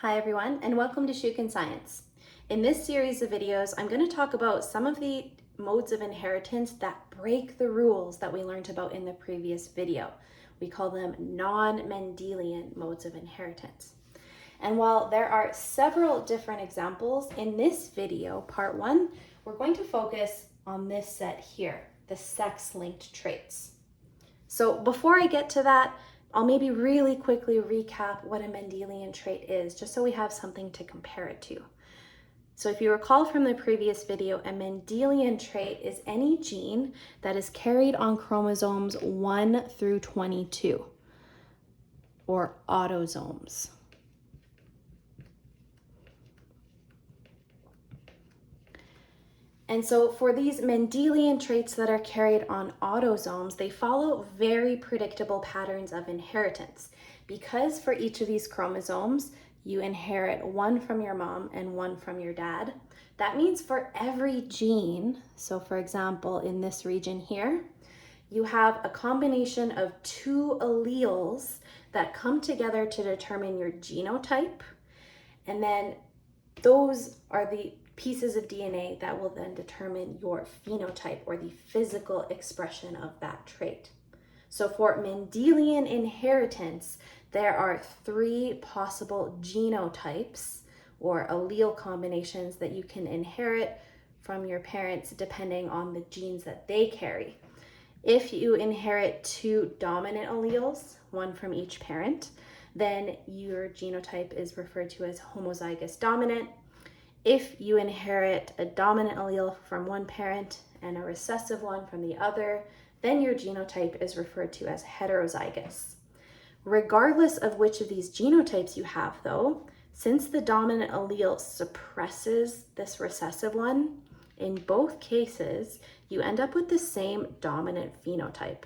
Hi everyone, and welcome to Shukin Science. In this series of videos, I'm going to talk about some of the modes of inheritance that break the rules that we learned about in the previous video. We call them non-Mendelian modes of inheritance. And while there are several different examples, in this video, part one, we're going to focus on this set here, the sex-linked traits. So before I get to that, I'll maybe really quickly recap what a Mendelian trait is, just so we have something to compare it to. So if you recall from the previous video, a Mendelian trait is any gene that is carried on chromosomes 1 through 22, or autosomes. And so for these Mendelian traits that are carried on autosomes, they follow very predictable patterns of inheritance. Because for each of these chromosomes, you inherit one from your mom and one from your dad, that means for every gene, so for example, in this region here, you have a combination of two alleles that come together to determine your genotype, and then those are the pieces of DNA that will then determine your phenotype, or the physical expression of that trait. So for Mendelian inheritance, there are three possible genotypes or allele combinations that you can inherit from your parents depending on the genes that they carry. If you inherit two dominant alleles, one from each parent, then your genotype is referred to as homozygous dominant. If you inherit a dominant allele from one parent and a recessive one from the other, then your genotype is referred to as heterozygous. Regardless of which of these genotypes you have, though, since the dominant allele suppresses this recessive one, in both cases, you end up with the same dominant phenotype.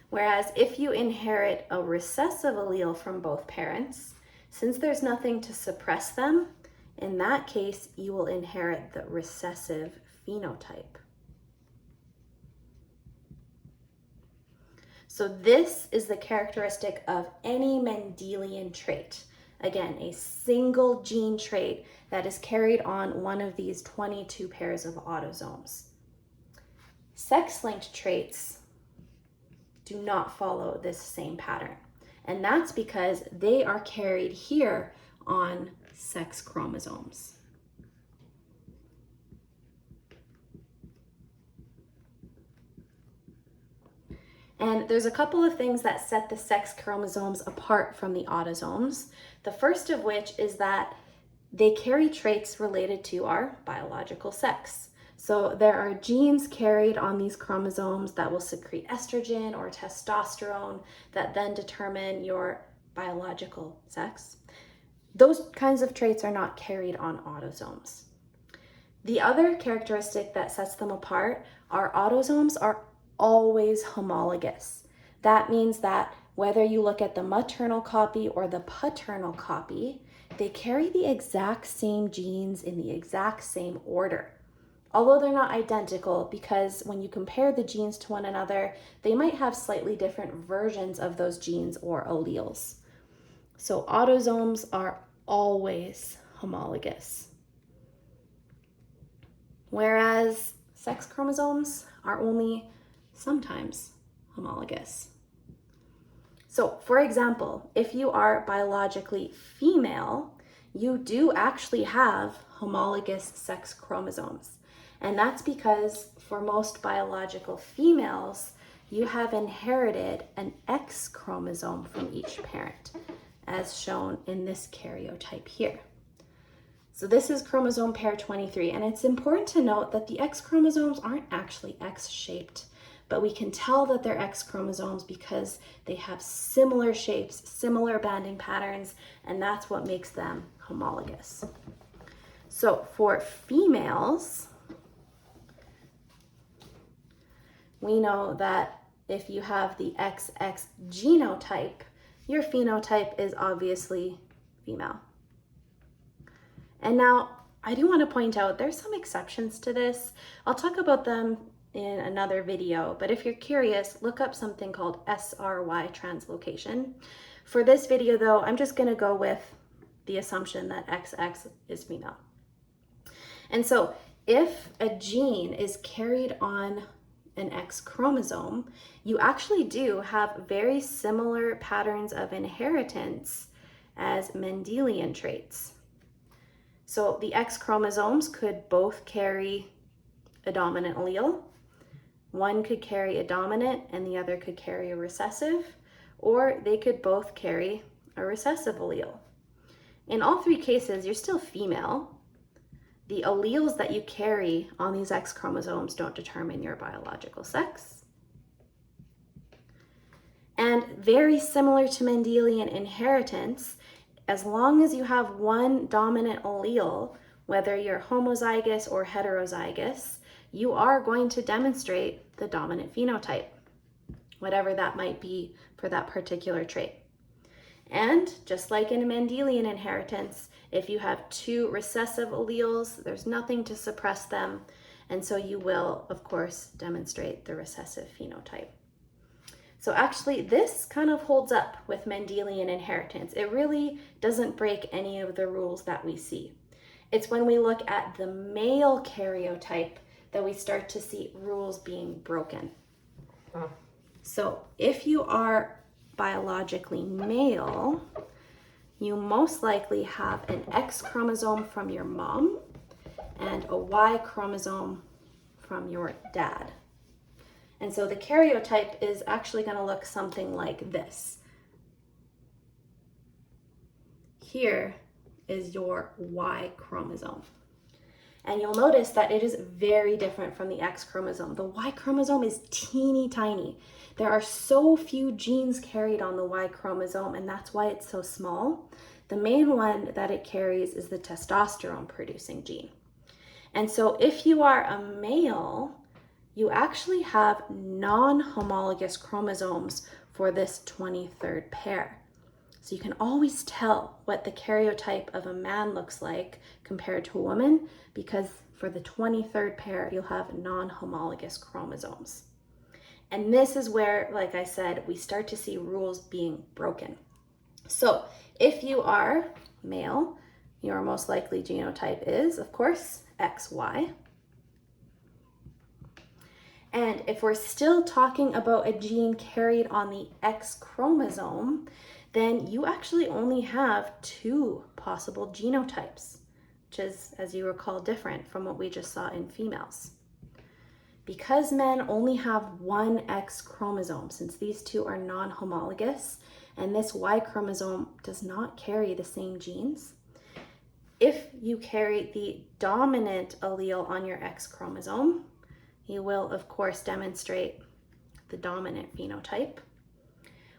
Whereas if you inherit a recessive allele from both parents, since there's nothing to suppress them, in that case, you will inherit the recessive phenotype. So this is the characteristic of any Mendelian trait. Again, a single gene trait that is carried on one of these 22 pairs of autosomes. Sex-linked traits do not follow this same pattern. And that's because they are carried here on sex chromosomes. And there's a couple of things that set the sex chromosomes apart from the autosomes. The first of which is that they carry traits related to our biological sex. So there are genes carried on these chromosomes that will secrete estrogen or testosterone that then determine your biological sex. Those kinds of traits are not carried on autosomes. The other characteristic that sets them apart are autosomes are always homologous. That means that whether you look at the maternal copy or the paternal copy, they carry the exact same genes in the exact same order. Although they're not identical, because when you compare the genes to one another, they might have slightly different versions of those genes or alleles. So autosomes are always homologous. Whereas sex chromosomes are only sometimes homologous. So for example, if you are biologically female, you do actually have homologous sex chromosomes. And that's because for most biological females, you have inherited an X chromosome from each parent, as shown in this karyotype here. So this is chromosome pair 23, and it's important to note that the X chromosomes aren't actually X-shaped, but we can tell that they're X chromosomes because they have similar shapes, similar banding patterns, and that's what makes them homologous. So for females, we know that if you have the XX genotype, your phenotype is obviously female. And now I do want to point out there's some exceptions to this. I'll talk about them in another video, but if you're curious, look up something called SRY translocation. For this video though, I'm just gonna go with the assumption that XX is female. And so if a gene is carried on an X chromosome, you actually do have very similar patterns of inheritance as Mendelian traits. So the X chromosomes could both carry a dominant allele. One could carry a dominant and the other could carry a recessive, or they could both carry a recessive allele. In all three cases, you're still female. The alleles that you carry on these X chromosomes don't determine your biological sex. And very similar to Mendelian inheritance, as long as you have one dominant allele, whether you're homozygous or heterozygous, you are going to demonstrate the dominant phenotype, whatever that might be for that particular trait. And just like in Mendelian inheritance, if you have two recessive alleles, there's nothing to suppress them. And so you will, of course, demonstrate the recessive phenotype. So actually, this kind of holds up with Mendelian inheritance. It really doesn't break any of the rules that we see. It's when we look at the male karyotype that we start to see rules being broken. So if you are biologically male, you most likely have an X chromosome from your mom and a Y chromosome from your dad. And so the karyotype is actually going to look something like this. Here is your Y chromosome. And you'll notice that it is very different from the X chromosome. The Y chromosome is teeny tiny. There are so few genes carried on the Y chromosome, and that's why it's so small. The main one that it carries is the testosterone producing gene. And so if you are a male, you actually have non-homologous chromosomes for this 23rd pair. So you can always tell what the karyotype of a man looks like compared to a woman, because for the 23rd pair, you'll have non-homologous chromosomes. And this is where, like I said, we start to see rules being broken. So if you are male, your most likely genotype is, of course, XY. And if we're still talking about a gene carried on the X chromosome, then you actually only have two possible genotypes, which is, as you recall, different from what we just saw in females. Because men only have one X chromosome, since these two are non-homologous, and this Y chromosome does not carry the same genes, if you carry the dominant allele on your X chromosome, you will, of course, demonstrate the dominant phenotype.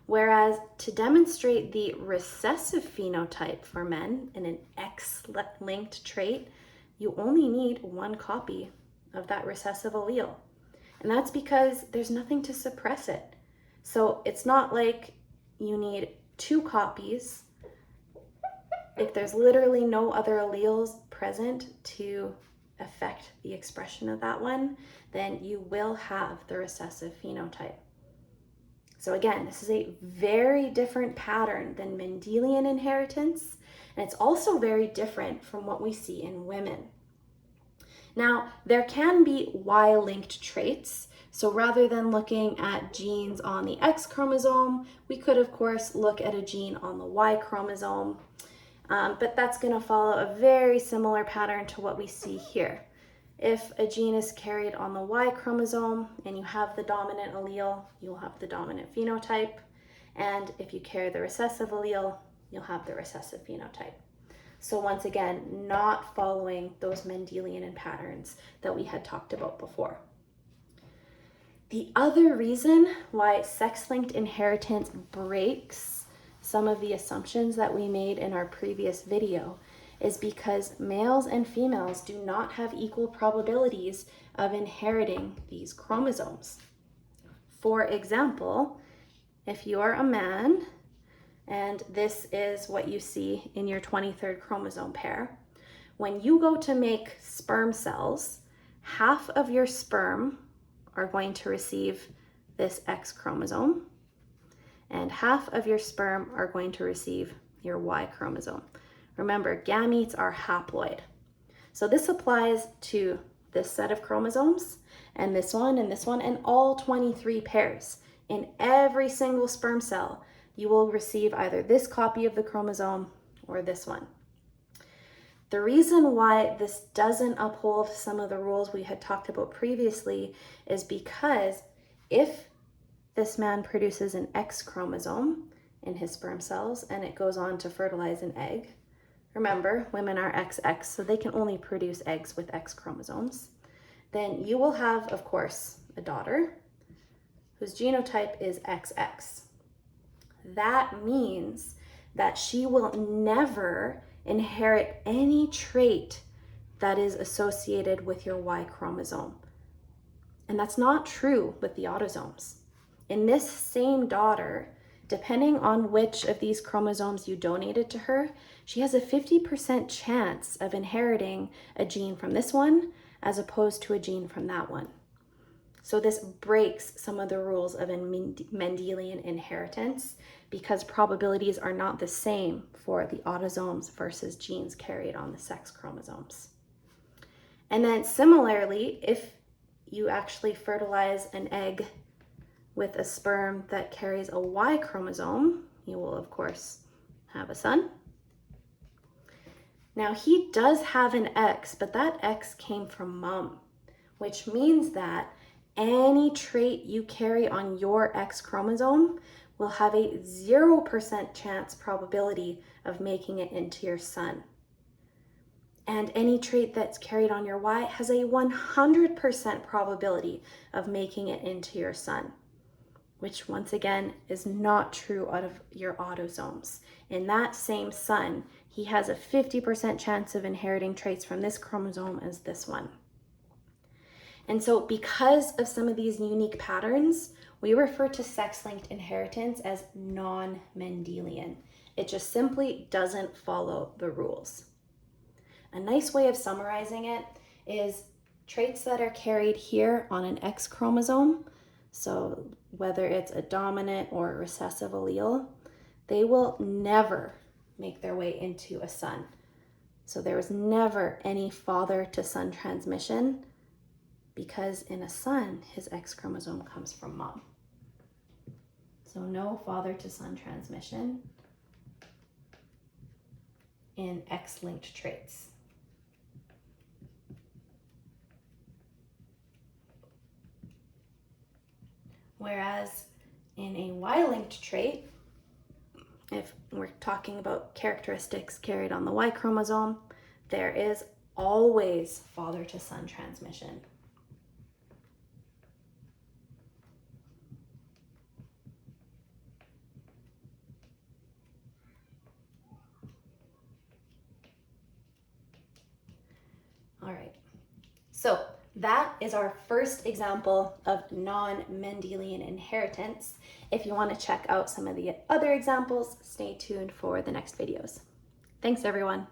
Whereas to demonstrate the recessive phenotype for men in an X-linked trait, you only need one copy of that recessive allele. And that's because there's nothing to suppress it. So it's not like you need two copies. If there's literally no other alleles present to affect the expression of that one, then you will have the recessive phenotype. So again, this is a very different pattern than Mendelian inheritance, and it's also very different from what we see in women. Now, there can be Y-linked traits. So rather than looking at genes on the X chromosome, we could, of course, look at a gene on the Y chromosome. But that's going to follow a very similar pattern to what we see here. If a gene is carried on the Y chromosome and you have the dominant allele, you'll have the dominant phenotype. And if you carry the recessive allele, you'll have the recessive phenotype. So once again, not following those Mendelian patterns that we had talked about before. The other reason why sex-linked inheritance breaks some of the assumptions that we made in our previous video is because males and females do not have equal probabilities of inheriting these chromosomes. For example, if you are a man, and this is what you see in your 23rd chromosome pair, when you go to make sperm cells, half of your sperm are going to receive this X chromosome, and half of your sperm are going to receive your Y chromosome. Remember, gametes are haploid. So this applies to this set of chromosomes, and this one, and all 23 pairs. In every single sperm cell, you will receive either this copy of the chromosome or this one. The reason why this doesn't uphold some of the rules we had talked about previously is because if this man produces an X chromosome in his sperm cells and it goes on to fertilize an egg, remember, women are XX, so they can only produce eggs with X chromosomes, then you will have, of course, a daughter whose genotype is XX. That means that she will never inherit any trait that is associated with your Y chromosome. And that's not true with the autosomes. In this same daughter, depending on which of these chromosomes you donated to her, she has a 50% chance of inheriting a gene from this one as opposed to a gene from that one. So this breaks some of the rules of Mendelian inheritance because probabilities are not the same for the autosomes versus genes carried on the sex chromosomes. And then similarly, if you actually fertilize an egg with a sperm that carries a Y chromosome, you will of course have a son. Now he does have an X, but that X came from mom, which means that any trait you carry on your X chromosome will have a 0% chance probability of making it into your son. And any trait that's carried on your Y has a 100% probability of making it into your son, which once again is not true out of your autosomes. In that same son, he has a 50% chance of inheriting traits from this chromosome as this one. And so because of some of these unique patterns, we refer to sex-linked inheritance as non-Mendelian. It just simply doesn't follow the rules. A nice way of summarizing it is traits that are carried here on an X chromosome, so whether it's a dominant or a recessive allele, they will never make their way into a son. So there was never any father to son transmission because in a son, his X chromosome comes from mom. So no father to son transmission in X-linked traits. Whereas in a Y-linked trait, if we're talking about characteristics carried on the Y chromosome, there is always father to son transmission. All right, so that is our first example of non-Mendelian inheritance. If you want to check out some of the other examples, stay tuned for the next videos. Thanks, everyone.